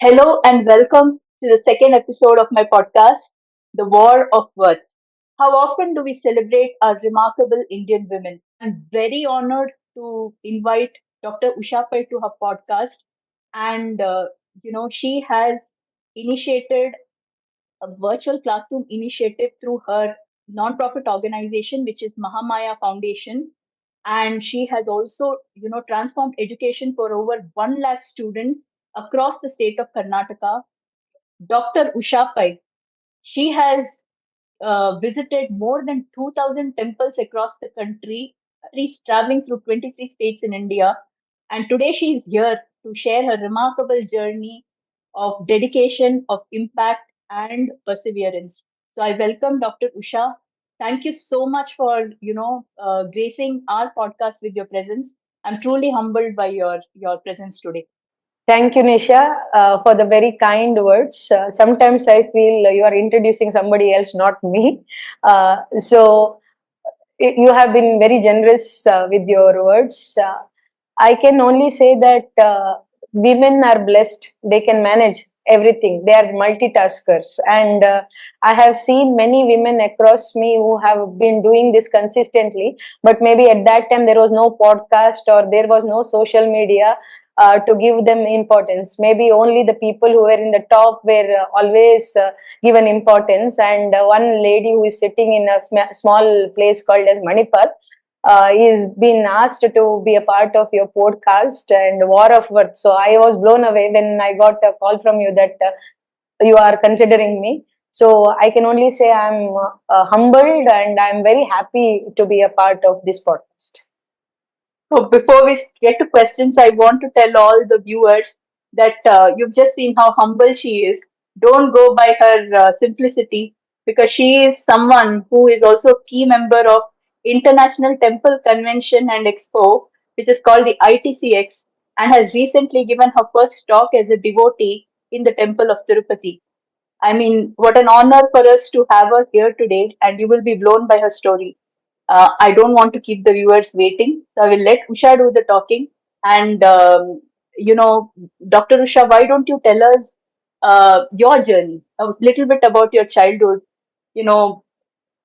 Hello and welcome to the second episode of my podcast, The War of Worth. How often do we celebrate our remarkable Indian women? I'm very honored to invite Dr. Usha Pai to her podcast, and she has initiated a virtual classroom initiative through her non-profit organization, which is Mahamaya Foundation, and she has also transformed education for over 1 lakh students across the state of Karnataka. Dr. Usha Pai, she has visited more than 2,000 temples across the country, at least traveling through 23 states in India. And today she is here to share her remarkable journey of dedication, of impact, and perseverance. So I welcome Dr. Usha. Thank you so much for gracing our podcast with your presence. I'm truly humbled by your presence today. Thank you, Nisha, for the very kind words. Sometimes I feel you are introducing somebody else, not me. You have been very generous with your words. I can only say that women are blessed. They can manage everything. They are multitaskers. And I have seen many women across me who have been doing this consistently. But maybe at that time there was no podcast or there was no social media to give them importance. Maybe only the people who were in the top were always given importance. And one lady who is sitting in a small place called as Manipal is been asked to be a part of your podcast and War of Worth. So I was blown away when I got a call from you that you are considering me. So I can only say I'm humbled and I'm very happy to be a part of this podcast. So before we get to questions, I want to tell all the viewers that you've just seen how humble she is. Don't go by her simplicity, because she is someone who is also a key member of International Temple Convention and Expo, which is called the ITCX, and has recently given her first talk as a devotee in the Temple of Tirupati. I mean, what an honor for us to have her here today, and you will be blown by her story. I don't want to keep the viewers waiting, so I will let Usha do the talking. And, Dr. Usha, why don't you tell us your journey, a little bit about your childhood? You know,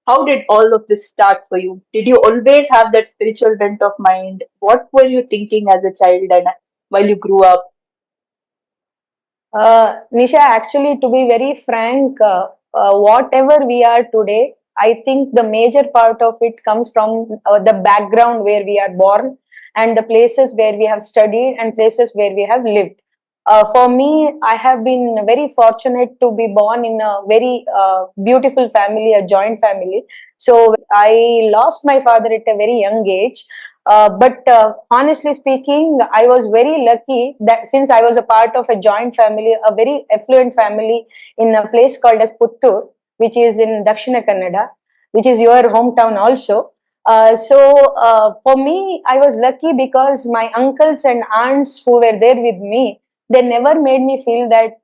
how did all of this start for you? Did you always have that spiritual bent of mind? What were you thinking as a child and while you grew up? Nisha, actually, to be very frank, whatever we are today, I think the major part of it comes from the background where we are born and the places where we have studied and places where we have lived. For me, I have been very fortunate to be born in a very beautiful family, a joint family. So I lost my father at a very young age. But honestly speaking, I was very lucky that since I was a part of a joint family, a very affluent family in a place called as Puttur, which is in Dakshina Kannada, which is your hometown also. For me, I was lucky because my uncles and aunts who were there with me, they never made me feel that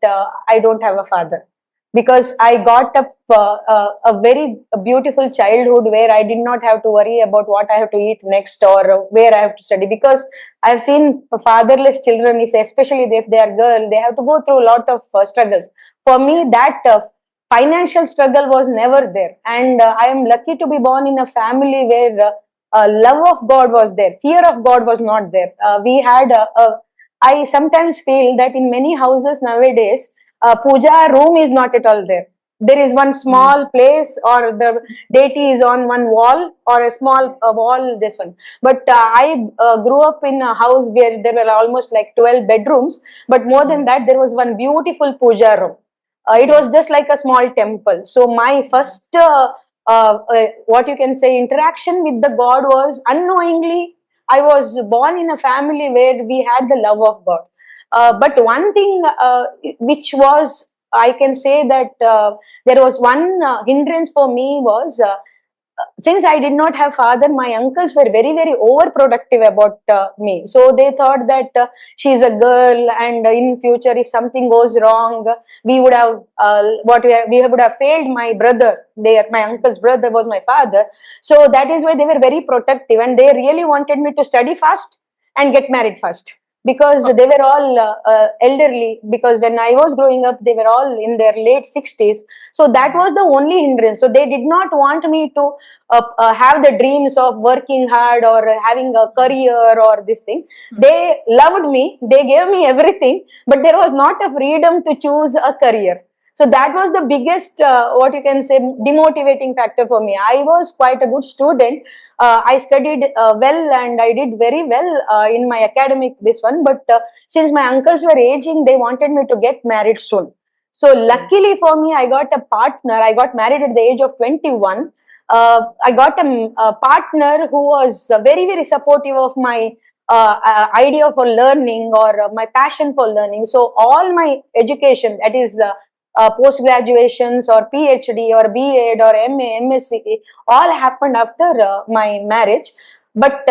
I don't have a father, because I got up a very beautiful childhood where I did not have to worry about what I have to eat next or where I have to study. Because I've seen fatherless children, if especially if they are girl, they have to go through a lot of struggles. For me, that financial struggle was never there, and I am lucky to be born in a family where love of God was there, fear of God was not there. We had I sometimes feel that in many houses nowadays puja room is not at all there. There is one Mm. small place, or the deity is on one wall, or a small wall, this one. But I grew up in a house where there were almost like 12 bedrooms, but more than Mm. that, there was one beautiful puja room. It Mm. was just like a small temple. So my first, what you can say, interaction with the God was unknowingly. I was born in a family where we had the love of God. But one thing which was, I can say that there was one hindrance for me was since I did not have father, my uncles were very, very overprotective about me. So they thought that she's a girl, and in future, if something goes wrong, we would have we would have failed my brother. My uncle's brother was my father. So that is why they were very protective, and they really wanted me to study fast and get married fast. because they were all elderly. Because when I was growing up, they were all in their late 60s. So that was the only hindrance. So they did not want me to have the dreams of working hard or having a career or this thing. They loved me, they gave me everything, but there was not a freedom to choose a career. So that was the biggest, what you can say, demotivating factor for me. I was quite a good student. I studied well and I did very well in my academic this one. But since my uncles were aging, they wanted me to get married soon. So luckily for me, I got a partner. I got married at the age of 21. I got a partner who was very, very supportive of my idea for learning or my passion for learning. So all my education, that is post graduations or PhD or B.Ed or MA, MSc, all happened after my marriage. But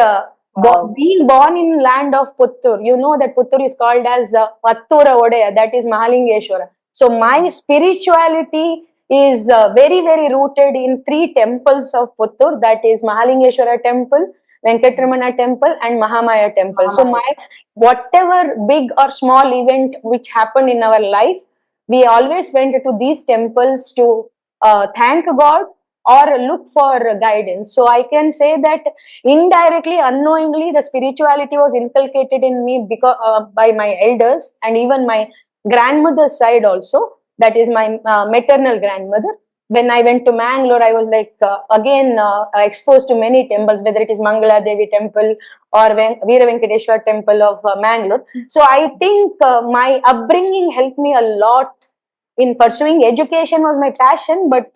Wow. being born in land of Puttur, you know that Puttur is called as Pattura Odaya, that is Mahalingeshwara. So my spirituality is very, very rooted in three temples of Puttur, that is Mahalingeshwara temple, Venkatramana temple and Mahamaya temple. So Mahamaya. my whatever big or small event which happened in our life, we always went to these temples to thank God or look for guidance. So I can say that indirectly, unknowingly, the spirituality was inculcated in me because by my elders and even my grandmother's side also. That is my maternal grandmother. When I went to Mangalore, I was like again exposed to many temples, whether it is Mangala Devi temple or Veera Venkateshwar temple of Mangalore. So I think my upbringing helped me a lot in pursuing education. Was my passion, but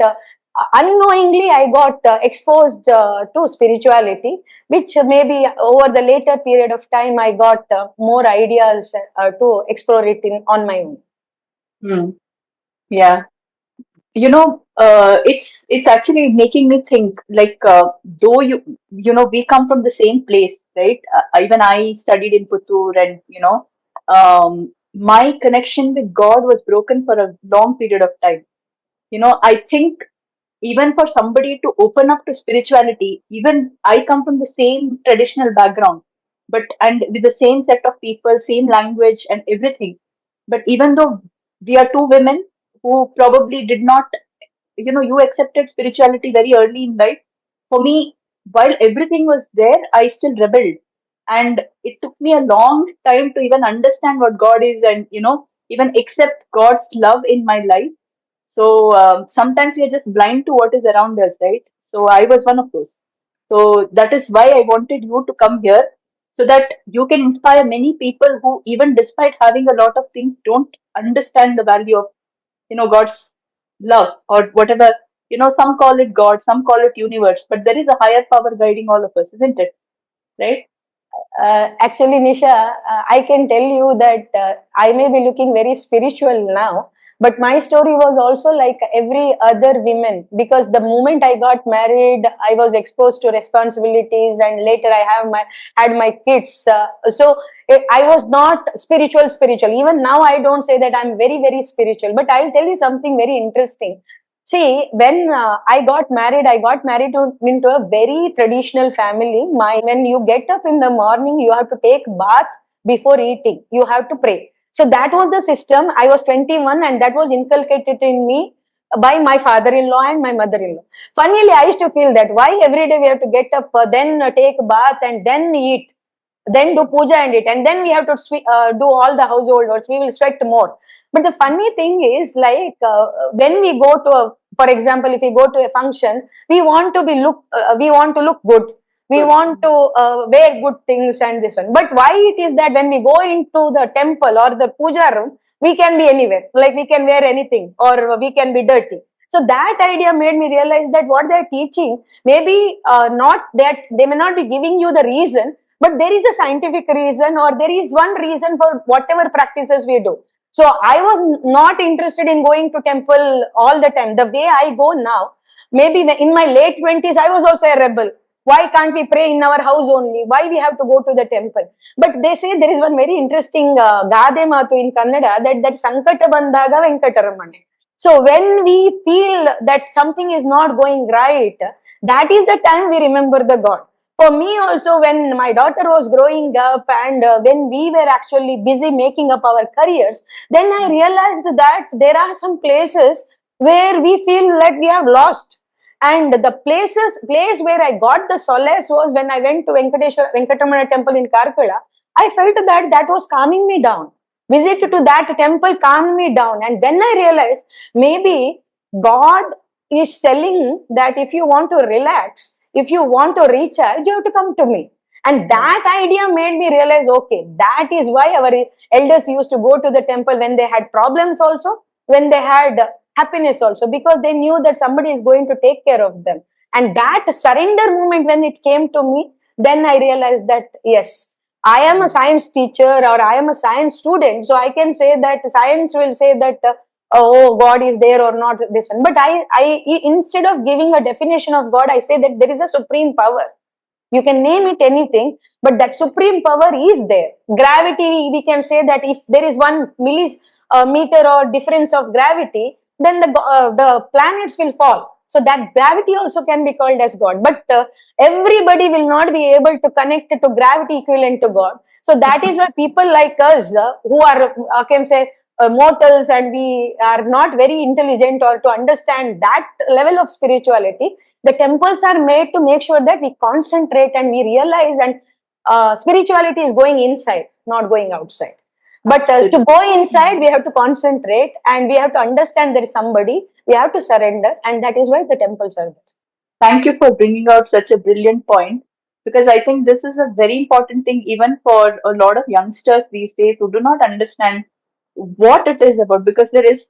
unknowingly I got exposed to spirituality, which maybe over the later period of time I got more ideas to explore it in on my own. Hmm. Yeah. It's actually making me think, like, though we come from the same place, right? Even I studied in Puttur, and my connection with God was broken for a long period of time. I think even for somebody to open up to spirituality, even I come from the same traditional background, but and with the same set of people, same language and everything. But even though we are two women who probably did not, you accepted spirituality very early in life. For me, while everything was there, I still rebelled. And it took me a long time to even understand what God is, and, even accept God's love in my life. So sometimes we are just blind to what is around us, right? So I was one of those. So that is why I wanted you to come here, so that you can inspire many people who, even despite having a lot of things, don't understand the value of, God's love, or whatever. Some call it God, some call it universe, but there is a higher power guiding all of us, isn't it? Right? Actually, Nisha, I can tell you that I may be looking very spiritual now, but my story was also like every other women, because the moment I got married, I was exposed to responsibilities, and later I have my had my kids. I was not spiritual. Spiritual. Even now, I don't say that I'm very very spiritual. But I'll tell you something very interesting. See, when I got married into a very traditional family. When you get up in the morning, you have to take bath before eating. You have to pray. So that was the system. I was 21, and that was inculcated in me by my father-in-law and my mother-in-law. Funnily, I used to feel that why every day we have to get up, then take bath, and then eat, then do puja and it, and then we have to do all the household works. We will sweat more. But the funny thing is, like when we go to a, for example, if we go to a function, we want to look good. We Good. want to wear good things and this one. But why it is that when we go into the temple or the puja room, we can be anywhere. Like we can wear anything or we can be dirty. So that idea made me realize that what they're teaching, maybe not that they may not be giving you the reason, but there is a scientific reason, or there is one reason for whatever practices we do. So I was not interested in going to temple all the time. The way I go now, maybe in my late 20s, I was also a rebel. Why can't we pray in our house only? Why we have to go to the temple? But they say there is one very interesting Gade Matu in Kannada, that Sankata Bandaga Venkataramane. So when we feel that something is not going right, that is the time we remember the God. For me also, when my daughter was growing up and when we were actually busy making up our careers, then I realized that there are some places where we feel that we have lost. And the place where I got the solace was when I went to Venkatamana temple in Karkala. I felt that that was calming me down. Visit to that temple calmed me down, and then I realized maybe God is telling that if you want to relax, if you want to recharge, you have to come to me. And that idea made me realize, okay, that is why our elders used to go to the temple when they had problems also, when they had happiness also, because they knew that somebody is going to take care of them. And that surrender moment, when it came to me, then I realized that yes, I am a science teacher or I am a science student, so I can say that science will say that oh, God is there or not, this one. But instead of giving a definition of God, I say that there is a supreme power. You can name it anything, but that supreme power is there. Gravity, we can say that if there is 1 millimeter or difference of gravity, then the planets will fall. So that gravity also can be called as God. But everybody will not be able to connect to gravity equivalent to God. So that is why people like us, who are, can say, mortals, and we are not very intelligent or to understand that level of spirituality, the temples are made to make sure that we concentrate and we realize, and spirituality is going inside, not going outside. But to go inside, we have to concentrate and we have to understand there is somebody, we have to surrender, and that is why the temples are there. Thank you for bringing out such a brilliant point, because I think this is a very important thing even for a lot of youngsters these days who do not understand what it is about, because there is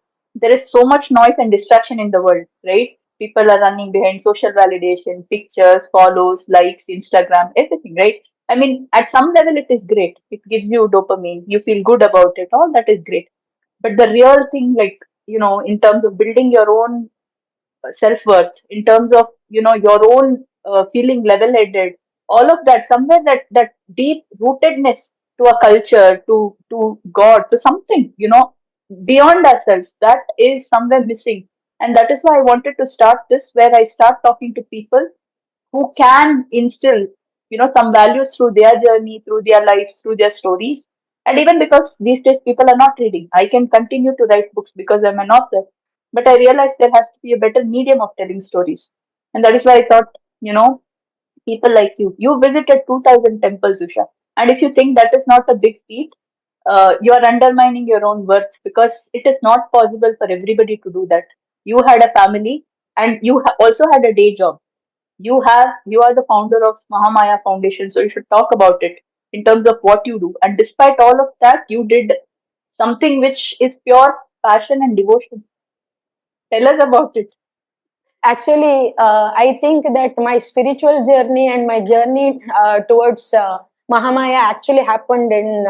so much noise and distraction in the world, right? People are running behind social validation, pictures, follows, likes, Instagram, everything, right? I mean, at some level it is great. It gives you dopamine, you feel good about it, all that is great. But the real thing, like, in terms of building your own self-worth, in terms of your own feeling level-headed, all of that, somewhere that deep rootedness to a culture, to God, to something beyond ourselves, that is somewhere missing. And that is why I wanted to start this, where I start talking to people who can instill some values through their journey, through their lives, through their stories. And even because these days people are not reading, I can continue to write books because I'm an author. But I realized there has to be a better medium of telling stories. And that is why I thought, people like you visited 2000 temples, Usha. And if you think that is not a big feat, you are undermining your own worth, because it is not possible for everybody to do that. You had a family, and you also had a day job. You are the founder of Mahamaya Foundation, so you should talk about it in terms of what you do. And despite all of that, you did something which is pure passion and devotion. Tell us about it. Actually, I think that my spiritual journey and my journey towards Mahamaya actually happened in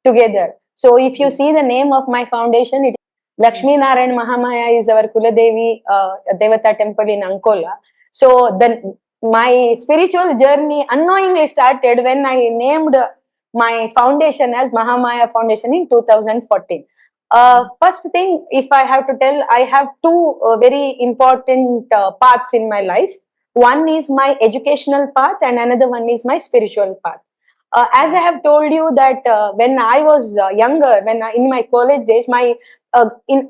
together. So, if you see the name of my foundation, it Lakshmi Narayan Mahamaya is our Kuladevi Devata temple in Ankola. So, the my spiritual journey unknowingly started when I named my foundation as Mahamaya Foundation in 2014. First thing, if I have to tell, I have two very important paths in my life. One is my educational path, and another one is my spiritual path. As I have told you that when I was younger, in my college days, in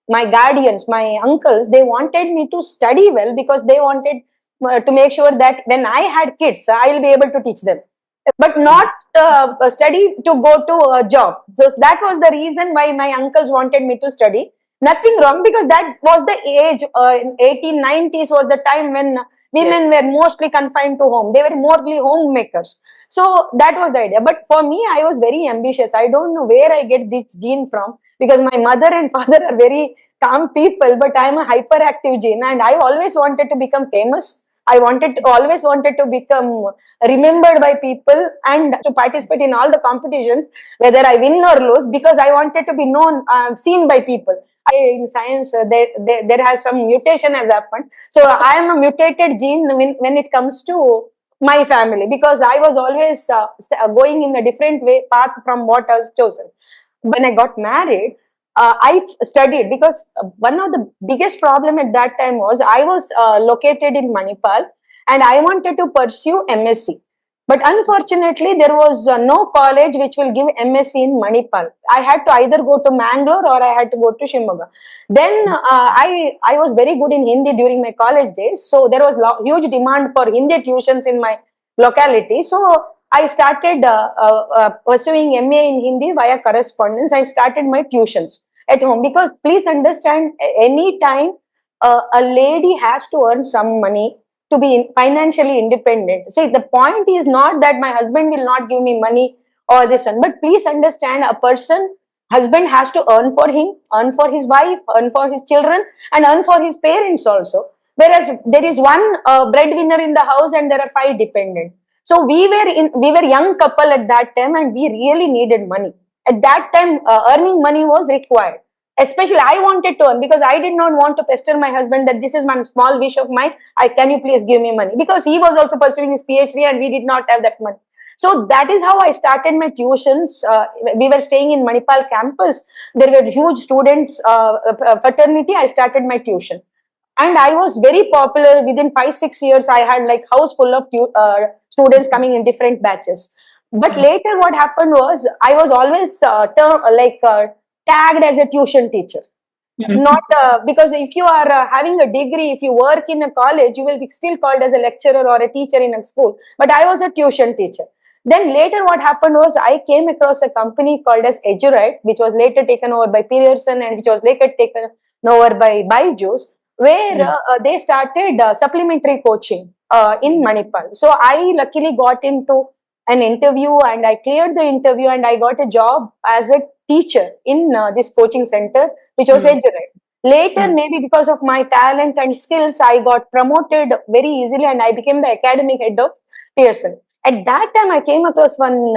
my guardians, my uncles, they wanted me to study well because they wanted to make sure that when I had kids, I will be able to teach them, but not study to go to a job. So that was the reason why my uncles wanted me to study. Nothing wrong, because that was the age, in 1890s was the time when women were mostly confined to home. They were morely homemakers. So that was the idea. But for me, I was very ambitious. I don't know where I get this gene from, because my mother and father are very calm people, but I'm a hyperactive gene, and I always wanted to become famous. Always wanted to become remembered by people and to participate in all the competitions, whether I win or lose, because I wanted to be known, seen by people. In science, there has some mutation has happened. So I am a mutated gene when it comes to my family, because I was always going in a different way path from what I was chosen. When I got married, I studied, because one of the biggest problem at that time was I was located in Manipal, and I wanted to pursue MSc. But unfortunately, there was no college which will give MSc in Manipal. I had to either go to Mangalore or I had to go to Shimoga. Then I was very good in Hindi during my college days, so there was huge demand for Hindi tuitions in my locality. So I started pursuing MA in Hindi via correspondence. I started my tuitions at home, because please understand, any time a lady has to earn some money to be financially independent. See, the point is not that my husband will not give me money or this one, but please understand, a person, husband has to earn for him, earn for his wife, earn for his children, and earn for his parents also. Whereas there is one breadwinner in the house and there are five dependent. So we were young couple at that time, and we really needed money. At that time, earning money was required. Especially, I wanted to earn, because I did not want to pester my husband that this is one small wish of mine. Can you please give me money? Because he was also pursuing his PhD and we did not have that money. So that is how I started my tuitions. We were staying in Manipal campus. There were huge students fraternity. I started my tuition, and I was very popular. Within 5-6 years, I had like house full of students coming in different batches. But later, what happened was, I was always tagged as a tuition teacher. Not because if you are having a degree, if you work in a college, you will be still called as a lecturer or a teacher in a school. But I was a tuition teacher. Then later, what happened was, I came across a company called as Edurite, which was later taken over by Pearson and which was later taken over by Byju's, where they started supplementary coaching in Manipal. So I luckily got into an interview and I cleared the interview and I got a job as a teacher in this coaching center, which was Edurite. Later, maybe because of my talent and skills, I got promoted very easily and I became the academic head of Pearson. At that time, I came across one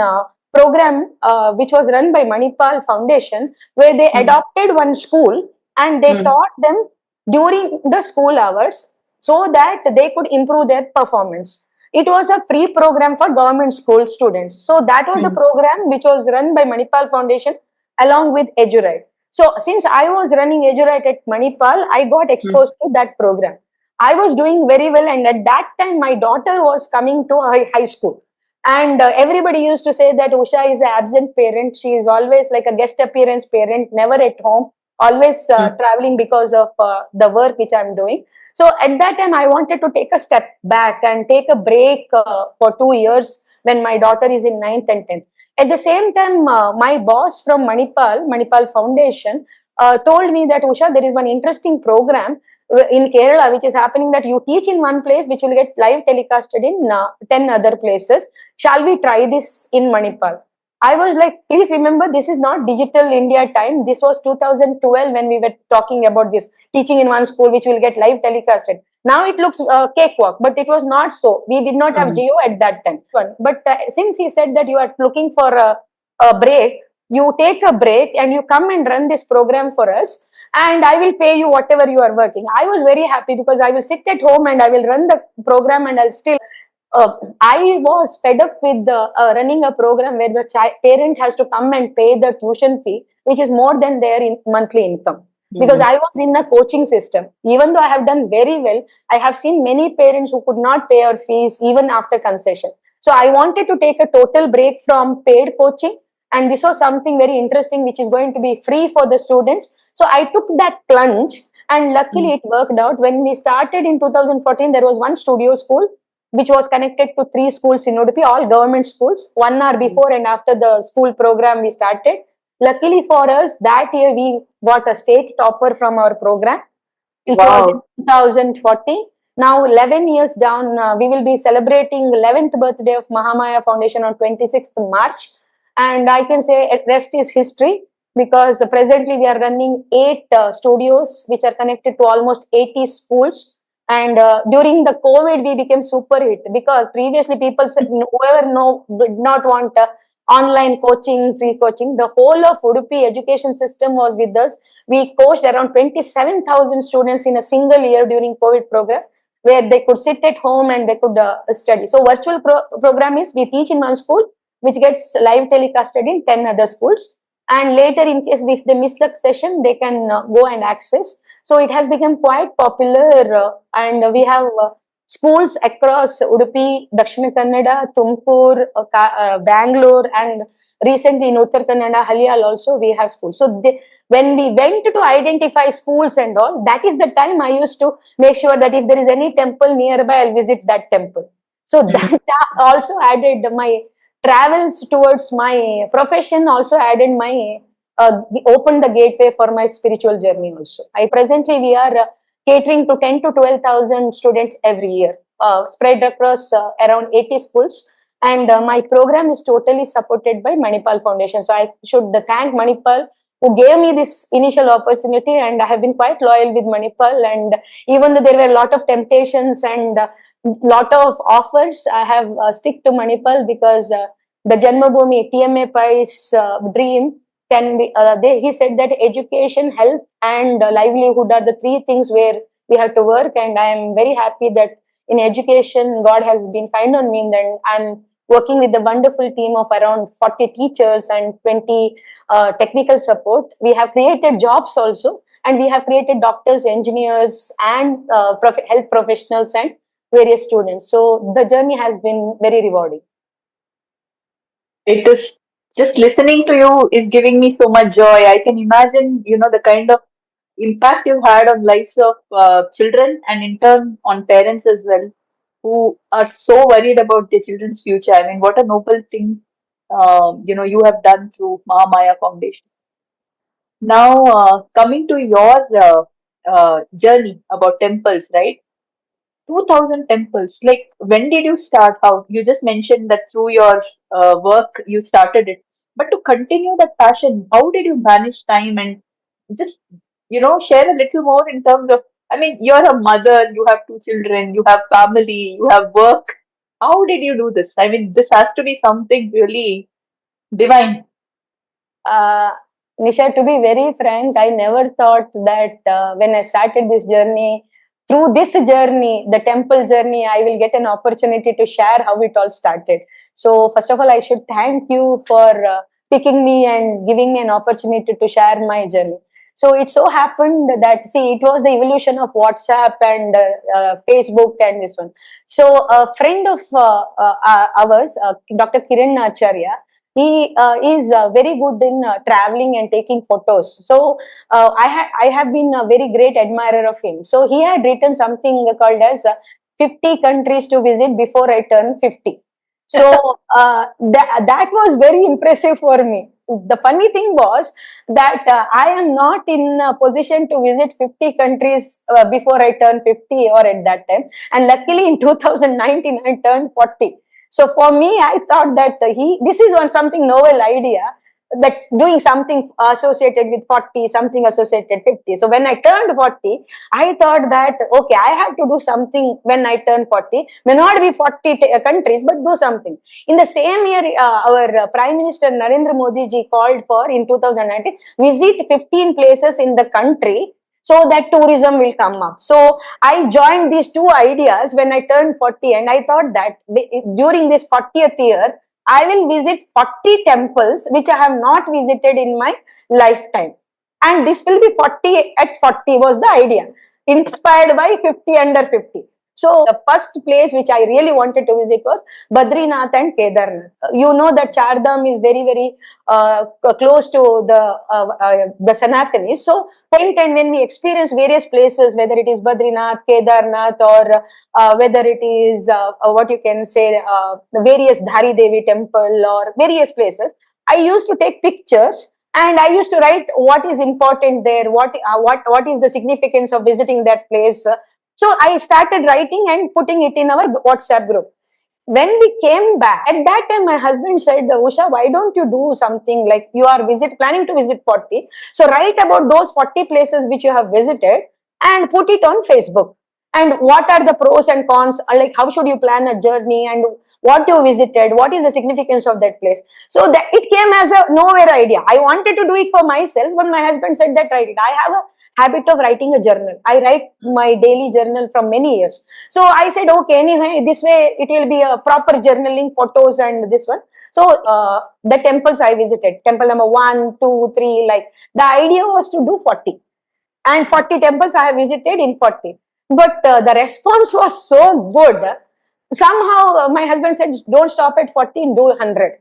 program which was run by Manipal Foundation, where they adopted one school and they taught them during the school hours so that they could improve their performance. It was a free program for government school students. So that was the program which was run by Manipal Foundation along with Edurite. So since I was running Edurite at Manipal, I got exposed to that program. I was doing very well, and at that time, my daughter was coming to high school. And everybody used to say that Usha is an absent parent. She is always like a guest appearance parent, never at home, always traveling because of the work which I'm doing. So at that time, I wanted to take a step back and take a break for 2 years when my daughter is in 9th and 10th. At the same time, my boss from Manipal Foundation, told me that, Usha, there is one interesting program in Kerala which is happening, that you teach in one place which will get live telecasted in 10 other places. Shall we try this in Manipal? I was like, please remember, this is not digital India time. This was 2012 when we were talking about this teaching in one school which will get live telecasted. Now it looks cakewalk, but it was not so. We did not have Geo at that time. But since he said that you are looking for a break, you take a break and you come and run this program for us, and I will pay you whatever you are working. I was very happy because I will sit at home and I will run the program and I'll still. I was fed up with running a program where the parent has to come and pay the tuition fee, which is more than their monthly income. Because I was in a coaching system. Even though I have done very well, I have seen many parents who could not pay our fees even after concession. So I wanted to take a total break from paid coaching, and this was something very interesting which is going to be free for the students. So I took that plunge, and luckily it worked out. When we started in 2014, there was one studio school which was connected to 3 schools in Udupi, all government schools. 1 hour before and after the school program we started. Luckily for us, that year we got a state topper from our program. It was in 2014. Now, 11 years down, we will be celebrating 11th birthday of Mahamaya Foundation on 26th March. And I can say rest is history, because presently we are running 8 studios which are connected to almost 80 schools. And during the COVID, we became super hit, because previously people said whoever did not want online coaching, free coaching. The whole of Udupi education system was with us. We coached around 27,000 students in a single year during COVID program, where they could sit at home and they could study. So virtual program is, we teach in one school, which gets live telecasted in 10 other schools. And later, in case if they miss the session, they can go and access. So it has become quite popular, and we have schools across Udupi, Dakshina Kannada, Tumkur, Bangalore, and recently in Uttar Kannada, Haliyal also we have schools. So when we went to identify schools and all, that is the time I used to make sure that if there is any temple nearby, I'll visit that temple. So Hmm. that also added my travels towards my profession, also added my opened the gateway for my spiritual journey also. I presently we are catering to 10 to 12,000 students every year, spread across around 80 schools. And my program is totally supported by Manipal Foundation. So I should thank Manipal who gave me this initial opportunity, and I have been quite loyal with Manipal. And even though there were a lot of temptations and lot of offers, I have stick to Manipal because the Janmabhoomi TMA Pai's dream can be. He said that education, health, and livelihood are the three things where we have to work. And I am very happy that in education, God has been kind on me, and I'm working with a wonderful team of around 40 teachers and 20 technical support. We have created jobs also, and we have created doctors, engineers, and health professionals and various students. So the journey has been very rewarding. It is just listening to you is giving me so much joy. I can imagine, the kind of impact you've had on lives of children and in turn on parents as well, who are so worried about their children's future. I mean, what a noble thing, you have done through Mahamaya Foundation. Now, coming to your journey about temples, right? 2000 temples. Like, when did you start? How you just mentioned that through your work you started it, but to continue that passion, how did you manage time and just share a little more in terms of? I mean, you're a mother, you have two children, you have family, you have work. How did you do this? I mean, this has to be something really divine. Uh, Nisha, to be very frank, I never thought that when I started this journey, through this journey, the temple journey, I will get an opportunity to share how it all started. So, first of all, I should thank you for picking me and giving me an opportunity to share my journey. So, it so happened that, see, it was the evolution of WhatsApp and Facebook and this one. So, a friend of ours, Dr. Kiran Acharya, he is very good in traveling and taking photos. So I have been a very great admirer of him. So he had written something called as 50 countries to visit before I turn 50. So that was very impressive for me. The funny thing was that I am not in a position to visit 50 countries before I turn 50 or at that time. And luckily in 2019 I turned 40. So for me, I thought that this is one something novel idea, that doing something associated with 40, something associated 50. So when I turned 40, I thought that, okay, I have to do something when I turn 40. May not be 40 countries, but do something. In the same year, our Prime Minister Narendra Modi ji called for in 2019, visit 15 places in the country so that tourism will come up. So I joined these two ideas when I turned 40, and I thought that during this 40th year, I will visit 40 temples which I have not visited in my lifetime. And this will be 40 at 40 was the idea, inspired by 50 under 50. So the first place which I really wanted to visit was Badrinath and Kedarnath. You know that Char Dham is very, very close to the Sanatanis. So and when we experience various places, whether it is Badrinath, Kedarnath, or whether it is what you can say, the various Dhari Devi temple or various places, I used to take pictures and I used to write what is important there, what is the significance of visiting that place. So I started writing and putting it in our WhatsApp group. When we came back, at that time my husband said, Usha, why don't you do something like you are planning to visit 40, so write about those 40 places which you have visited and put it on Facebook, and what are the pros and cons, like how should you plan a journey and what you visited, what is the significance of that place. So that it came as a nowhere idea. I wanted to do it for myself, but my husband said that write it. I have a habit of writing a journal. I write my daily journal from many years. So I said, okay, anyway, this way it will be a proper journaling, photos, and this one. So the temples I visited, temple number 1, 2, 3, like the idea was to do 40. And 40 temples I have visited in 40. But the response was so good. Somehow my husband said, don't stop at 14, do 100.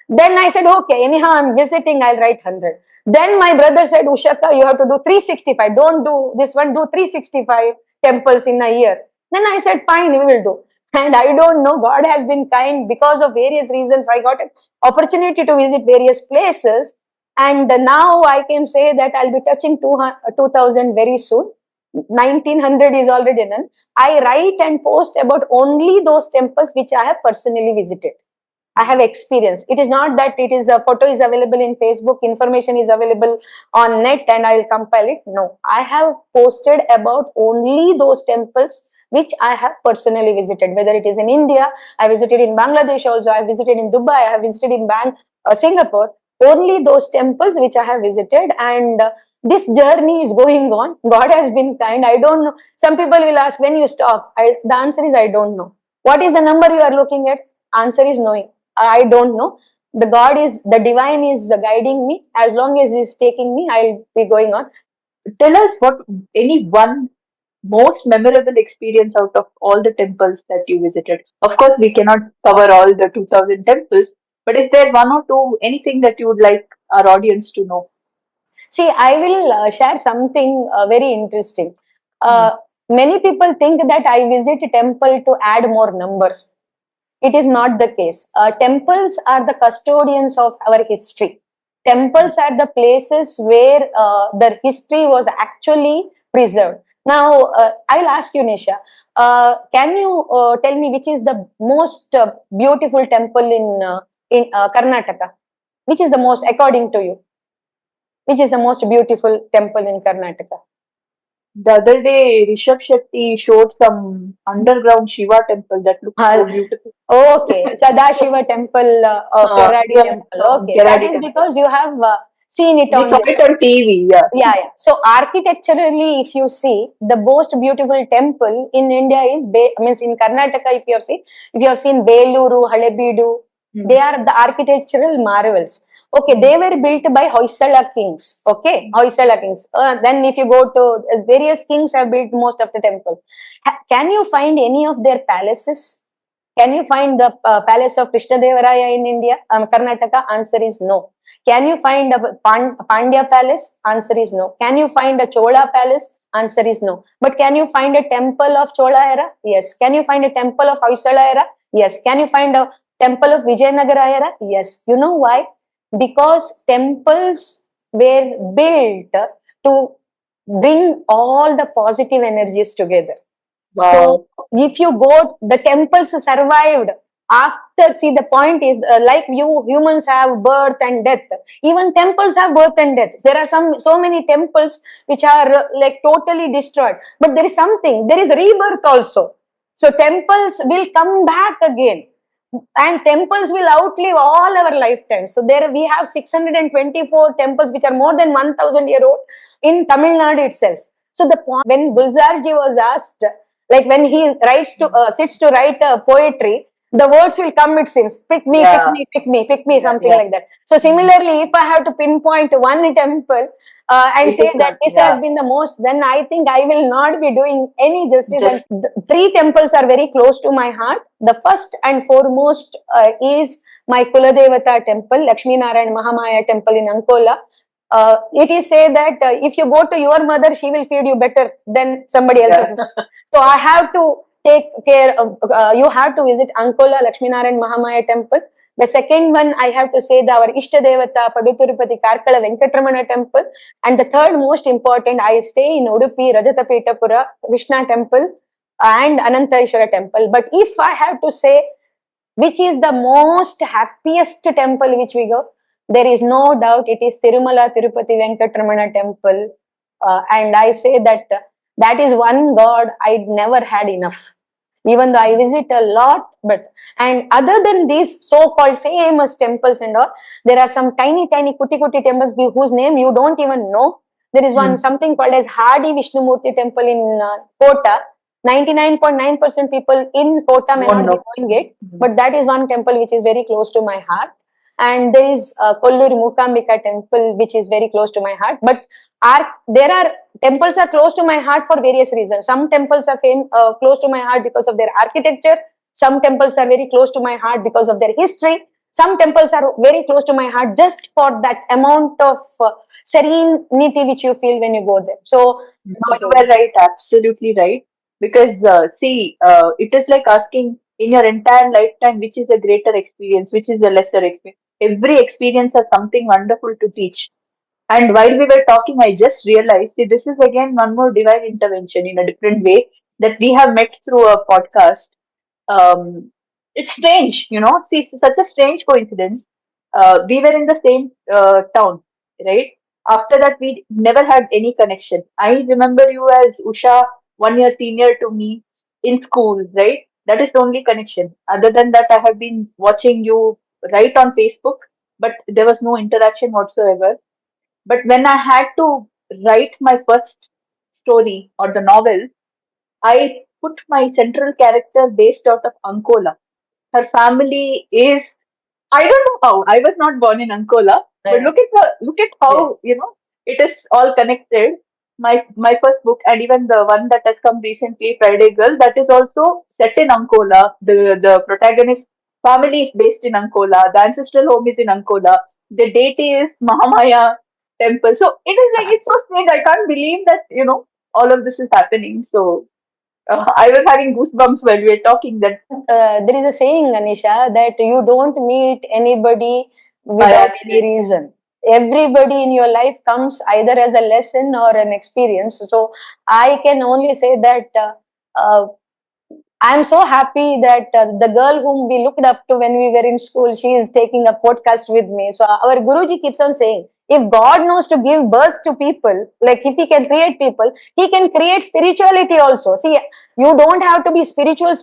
Then I said, okay, anyhow, I'm visiting, I'll write 100. Then my brother said, Ushaka, you have to do 365. Don't do this one, do 365 temples in a year. Then I said, fine, we will do. And I don't know, God has been kind because of various reasons. I got an opportunity to visit various places. And now I can say that I'll be touching 2000 very soon. 1900 is already done. I write and post about only those temples which I have personally visited. I have experience. It is not that it is a photo is available in Facebook, information is available on net and I will compile it. No, I have posted about only those temples which I have personally visited. Whether it is in India, I visited in Bangladesh also, I visited in Dubai, I have visited in Singapore. Only those temples which I have visited, and this journey is going on. God has been kind. I don't know. Some people will ask when you stop. The answer is I don't know. What is the number you are looking at? Answer is knowing. I don't know. The divine is guiding me. As long as He's taking me, I'll be going on. Tell us what any one most memorable experience out of all the temples that you visited. Of course, we cannot cover all the 2000 temples, but is there one or two, anything that you would like our audience to know? See, I will share something very interesting. Hmm. Many people think that I visit a temple to add more number. It is not the case. Temples are the custodians of our history. Temples are the places where the history was actually preserved. Now, I'll ask you, Nisha, can you tell me which is the most beautiful temple in Karnataka? Which is the most, according to you? Which is the most beautiful temple in Karnataka? The other day, Rishabh Shetty showed some underground Shiva temple that looks so beautiful. Okay, Sadashiva temple, Keradi Yeah, temple. Okay, that Kerala is temple. because you have seen it We on saw this. it on TV, yeah. Yeah, yeah. So architecturally, if you see, the most beautiful temple in India is means in Karnataka. If you have seen Beluru, Halebeedu, they are the architectural marvels. Okay, they were built by Hoysala kings. Okay, Hoysala kings. Then if you go to various kings have built most of the temple. Can you find any of their palaces? Can you find the palace of Krishnadevaraya in India, Karnataka? Answer is no. Can you find a Pandya palace? Answer is no. Can you find a Chola palace? Answer is no. But can you find a temple of Chola era? Yes. Can you find a temple of Hoysala era? Yes. Can you find a temple of Vijayanagara era? Yes. You know why? Because temples were built to bring all the positive energies together. Wow. So if you go, the temples survived after. See, the point is like you humans have birth and death. Even temples have birth and death. There are so many temples which are like totally destroyed, but there is something. There is rebirth also. So temples will come back again, and temples will outlive all our lifetimes. So there we have 624 temples which are more than 1000 year old in Tamil Nadu itself. So the point when Gulzarji was asked, like when he writes to sits to write poetry, the words will come, it seems, pick me, pick Yeah, me, pick me, pick me, yeah, something yeah. like that. So similarly, if I have to pinpoint one temple and It say is that not, this has yeah. been the most, then I think I will not be doing any justice. And Just, three temples are very close to my heart. The first and foremost is my Kuladevata temple, Lakshmi Narayan Mahamaya temple in Ankola. It is said that if you go to your mother, she will feed you better than somebody else's. yeah. So I have to take care of, you have to visit Ankola Lakshmi Narayan Mahamaya temple. The second one, I have to say our Ishta Devata Padutirupati Karkala Venkatramana temple. And the third most important, I stay in Udupi Rajatapetapura Krishna temple and Anantarishwara temple. But if I have to say which is the most happiest temple which we go, there is no doubt it is Tirumala Tirupati Venkatramana temple. And I say that that is one God I never had enough. Even though I visit a lot, but and other than these so-called famous temples and all, there are some tiny, tiny kuti kuti temples whose name you don't even know. There is one something called as Hardi Vishnumurti temple in Kota. 99.9% people in Kota may Won't not be know. knowing it, but that is one temple which is very close to my heart. And there is Kolluri Mukambika temple which is very close to my heart. But there are temples are close to my heart for various reasons. Some temples are close to my heart because of their architecture. Some temples are very close to my heart because of their history. Some temples are very close to my heart just for that amount of serenity which you feel when you go there. So No, you were right, absolutely right. Because see, it is like asking in your entire lifetime, which is a greater experience, which is a lesser experience. Every experience has something wonderful to teach. And while we were talking, I just realized, see, this is again one more divine intervention in a different way that we have met through a podcast. It's strange, see, such a strange coincidence. We were in the same town, right? After that, we never had any connection. I remember you as Usha, 1 year senior to me in school, right? That is the only connection. Other than that, I have been watching you right on Facebook, but there was no interaction whatsoever. But when I had to write my first story or the novel, I put my central character based out of Ankola. Her family is, I don't know how. I was not born in Ankola, but Right. look at how it is all connected. My first book and even the one that has come recently, Friday Girl, that is also set in Ankola. The protagonist family is based in Ankola. The ancestral home is in Ankola. The deity is Mahamaya temple. So it is like it's so strange. I can't believe that all of this is happening. So I was having goosebumps while we were talking that there is a saying, Anisha, that you don't meet anybody by without any accident. reason. Everybody in your life comes either as a lesson or an experience. So I can only say that I'm so happy that the girl whom we looked up to when we were in school, she is taking a podcast with me. So our Guruji keeps on saying, if God knows to give birth to people, like if He can create people, He can create spirituality also. See, you don't have to be spiritual.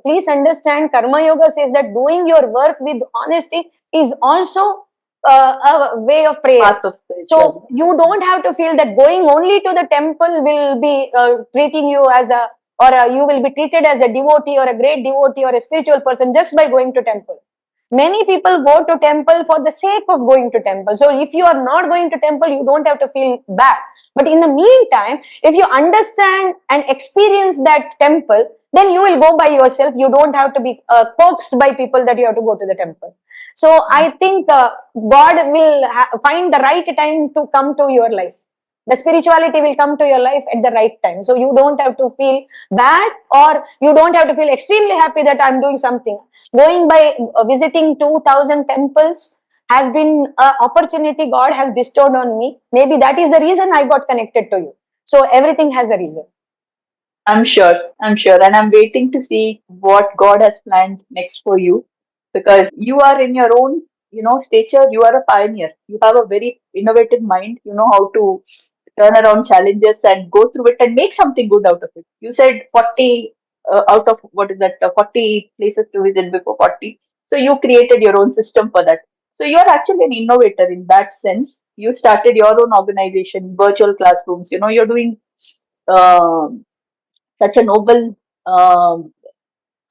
Please understand, Karma Yoga says that doing your work with honesty is also a way of prayer. Path of So spirituality. you don't have to feel that going only to the temple will be treating you as a or you will be treated as a devotee or a great devotee or a spiritual person just by going to temple. Many people go to temple for the sake of going to temple. So if you are not going to temple, you don't have to feel bad. But in the meantime, if you understand and experience that temple, then you will go by yourself. You don't have to be coaxed by people that you have to go to the temple. So I think God will find the right time to come to your life. The spirituality will come to your life at the right time. So you don't have to feel bad, or you don't have to feel extremely happy that I'm doing something. Going by visiting 2000 temples has been an opportunity God has bestowed on me. Maybe that is the reason I got connected to you. So everything has a reason. I'm sure, and I'm waiting to see what God has planned next for you, because you are in your own, stature. You are a pioneer. You have a very innovative mind. You know how to turn around challenges and go through it and make something good out of it. You said 40 out of what is that? 40 places to visit before 40. So you created your own system for that. So you're actually an innovator in that sense. You started your own organization, virtual classrooms. You're doing. um Such a noble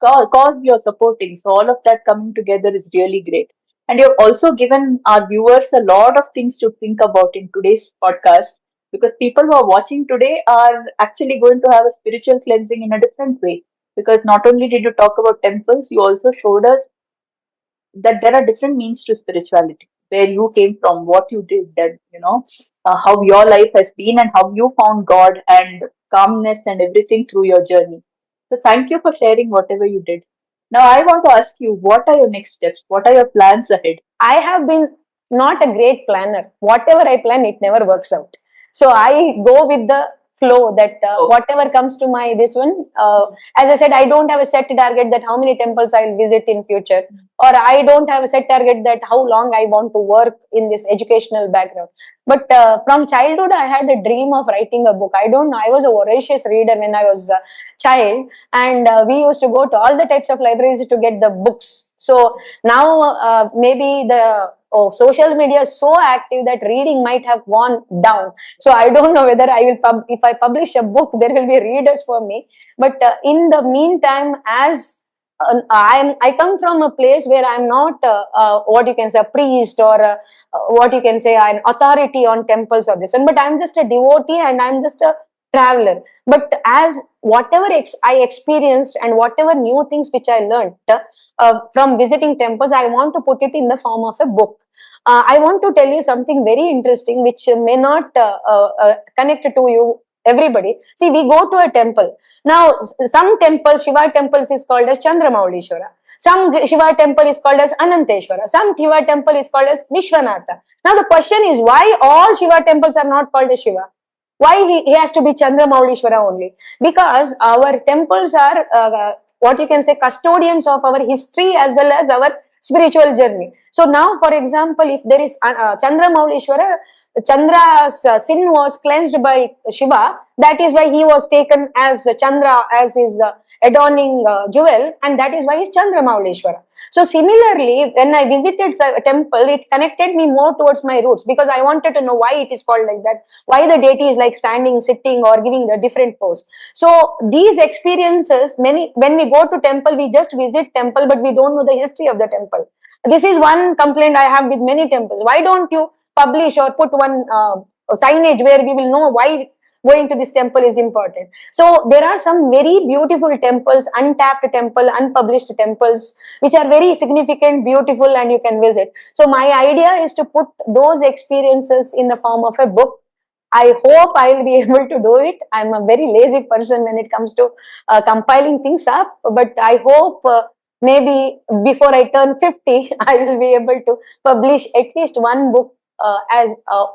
cause you're supporting. So all of that coming together is really great. And you've also given our viewers a lot of things to think about in today's podcast, because people who are watching today are actually going to have a spiritual cleansing in a different way. Because not only did you talk about temples, you also showed us that there are different means to spirituality, where you came from, what you did, and how your life has been, and how you found God and calmness and everything through your journey. So thank you for sharing whatever you did. Now I want to ask you, what are your next steps? What are your plans ahead? I have been not a great planner. Whatever I plan, it never works out. So I go with the flow that Oh, whatever comes to my this one. As I said, I don't have a set target that how many temples I'll visit in future, or I don't have a set target that how long I want to work in this educational background. But from childhood, I had a dream of writing a book. I don't know. I was a voracious reader when I was a child, and we used to go to all the types of libraries to get the books. So now maybe the social media is so active that reading might have gone down. So I don't know whether I will if I publish a book, there will be readers for me. But in the meantime, as I come from a place where I'm not what you can say a priest or what you can say an authority on temples or this one, but I'm just a devotee and I'm just a traveler. But as whatever I experienced and whatever new things which I learned from visiting temples, I want to put it in the form of a book. I want to tell you something very interesting which may not connect to you everybody. See, we go to a temple now. Some temples, Shiva temples is called as Chandramaulishwara. Some Shiva temple is called as Ananteshwara. Some Shiva temple is called as Vishwanatha. Now the question is, why all Shiva temples are not called as Shiva? Why he has to be Chandramaulishwara only? Because our temples are what you can say custodians of our history as well as our spiritual journey. So now, for example, if there is Chandramaulishwara, Chandra's sin was cleansed by Shiva. That is why he was taken as Chandra as his adorning jewel, and that is why he's Chandramaulishwara. So similarly, when I visited a temple, it connected me more towards my roots because I wanted to know why it is called like that, why the deity is like standing, sitting, or giving a different pose. So these experiences, many when we go to temple, we just visit temple, but we don't know the history of the temple. This is one complaint I have with many temples. Why don't you publish or put one signage where we will know why going to this temple is important? So there are some very beautiful temples, untapped temple, unpublished temples, which are very significant, beautiful, and you can visit. So my idea is to put those experiences in the form of a book. I hope I will be able to do it. I'm a very lazy person when it comes to compiling things up, but I hope maybe before I turn 50, I will be able to publish at least one book as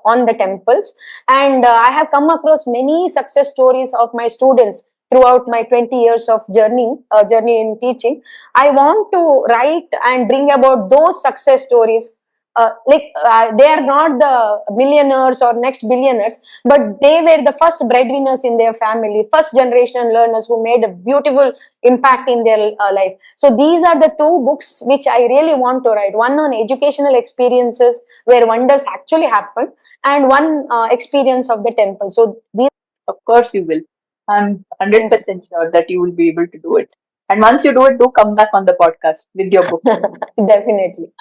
on the temples. And I have come across many success stories of my students throughout my 20 years of journey in teaching. I want to write and bring about those success stories. They are not the millionaires or next billionaires, but they were the first breadwinners in their family, first generation learners who made a beautiful impact in their life. So these are the two books which I really want to write. One on educational experiences where wonders actually happen, and one experience of the temple. So these. Of course, you will. I'm Thank 100% sure that you will be able to do it. And once you do it, do come back on the podcast with your books. you. Definitely.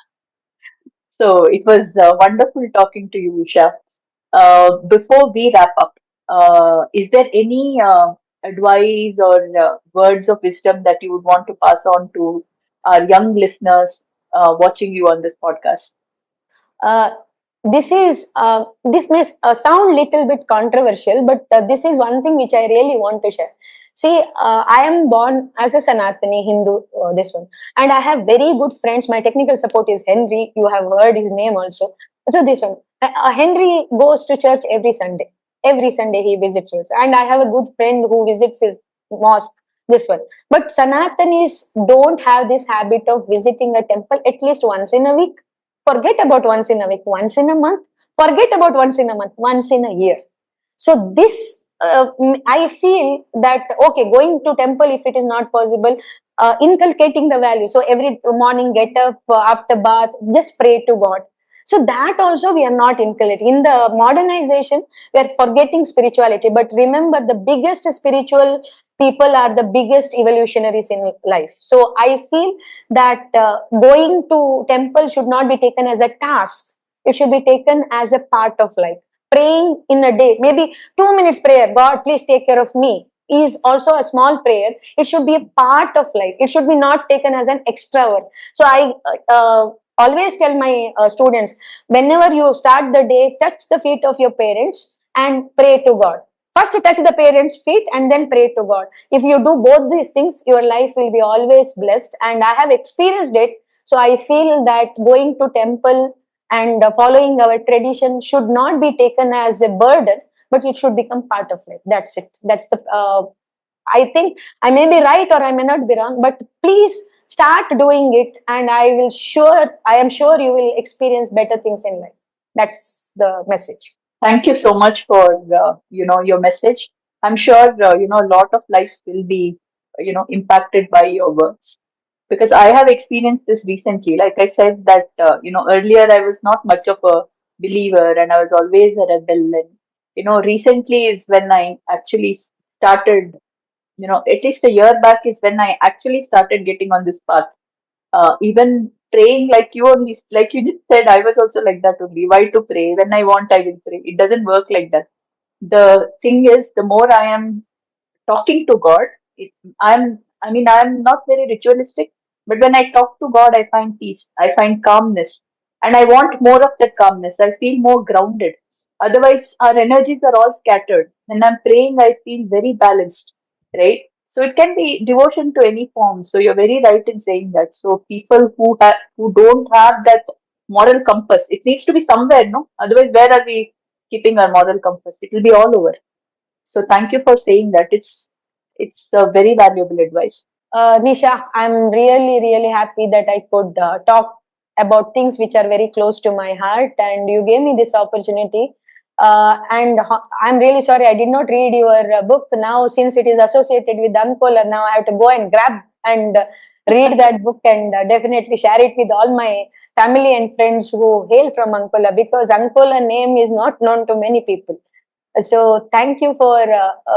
So it was wonderful talking to you, Usha. Before we wrap up, is there any advice or words of wisdom that you would want to pass on to our young listeners watching you on this podcast? Uh, this may sound little bit controversial, but this is one thing which I really want to share. See, I am born as a Sanatani Hindu, this one, and I have very good friends. My technical support is Henry. You have heard his name also. So this one, Henry goes to church every Sunday. Every Sunday he visits church, and I have a good friend who visits his mosque. This one, but Sanatanis don't have this habit of visiting a temple at least once in a week. Forget about once in a week, once in a month. Forget about once in a month, once in a year. So this, I feel that okay, going to temple if it is not possible, inculcating the value. So every morning, get up after bath, just pray to God. So that also we are not inculcating. In the modernization, we are forgetting spirituality. But remember, the biggest spiritual people are the biggest evolutionaries in life. So I feel that going to temple should not be taken as a task. It should be taken as a part of life. Praying in a day, maybe 2 minutes prayer, God, please take care of me, is also a small prayer. It should be a part of life. It should be not taken as an extra work. So I always tell my students, whenever you start the day, touch the feet of your parents and pray to God. First touch the parents' feet and then pray to God. If you do both these things, your life will be always blessed. And I have experienced it. So I feel that going to temple and following our tradition should not be taken as a burden, but it should become part of life. That's it. That's the I think I may be right or I may not be wrong, but please start doing it, and I am sure you will experience better things in life. That's the message. Thank you so much for your message. I'm sure a lot of lives will be impacted by your words, because I have experienced this recently. Like I said that earlier I was not much of a believer and I was always a rebel. And recently is when I actually started at least a year back is when I actually started getting on this path. Even praying, like you just said, I was also like that only. Why to pray? When I want, I will pray. It doesn't work like that. The thing is, the more I am talking to God, it, I'm not very ritualistic, but when I talk to God, I find peace, I find calmness, and I want more of that calmness. I feel more grounded. Otherwise, our energies are all scattered. When I'm praying, I feel very balanced, right? So it can be devotion to any form. So you're very right in saying that. So people who don't have that moral compass, it needs to be somewhere, no? Otherwise, where are we keeping our moral compass? It will be all over. So thank you for saying that. It's a very valuable advice. Nisha, I'm really, really happy that I could talk about things which are very close to my heart, and you gave me this opportunity. I'm really sorry I did not read your book. Now, since it is associated with Ankola, now I have to go and grab and read that book and definitely share it with all my family and friends who hail from Ankola, because Ankola name is not known to many people. So thank you for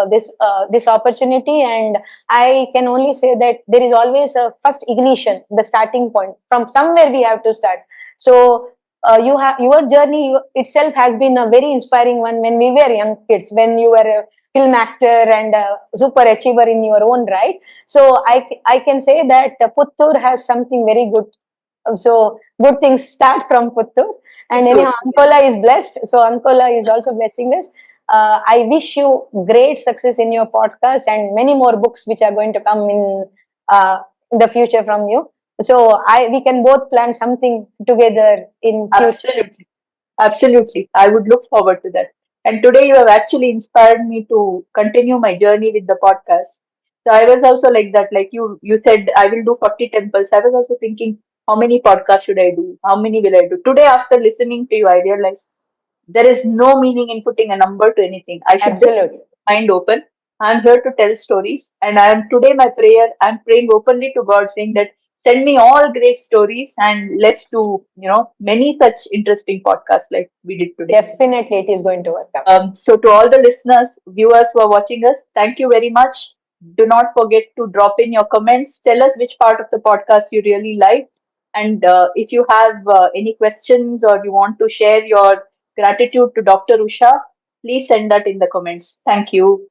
this opportunity, and I can only say that there is always a first ignition, the starting point. From somewhere we have to start. So you have your journey itself has been a very inspiring one when we were young kids, when you were a film actor and a super achiever in your own right. So I can say that Puttur has something very good. So good things start from Puttur. And anyhow, Puttur, yes. Ankola is blessed. So Ankola is also blessing us. I wish you great success in your podcast and many more books which are going to come in the future from you. So we can both plan something together in future. Absolutely. Absolutely. I would look forward to that. And today you have actually inspired me to continue my journey with the podcast. So I was also like that, like you said, I will do 40 temples. I was also thinking, how many podcasts should I do? How many will I do? Today, after listening to you, I realized there is no meaning in putting a number to anything. I should just keep Absolutely. my mind open. I'm here to tell stories. And I am today my prayer, I'm praying openly to God, saying that send me all great stories and let's do, many such interesting podcasts like we did today. Definitely it is going to work out. So to all the listeners, viewers who are watching us, thank you very much. Do not forget to drop in your comments. Tell us which part of the podcast you really liked. And if you have any questions or you want to share your gratitude to Dr. Usha, please send that in the comments. Thank you.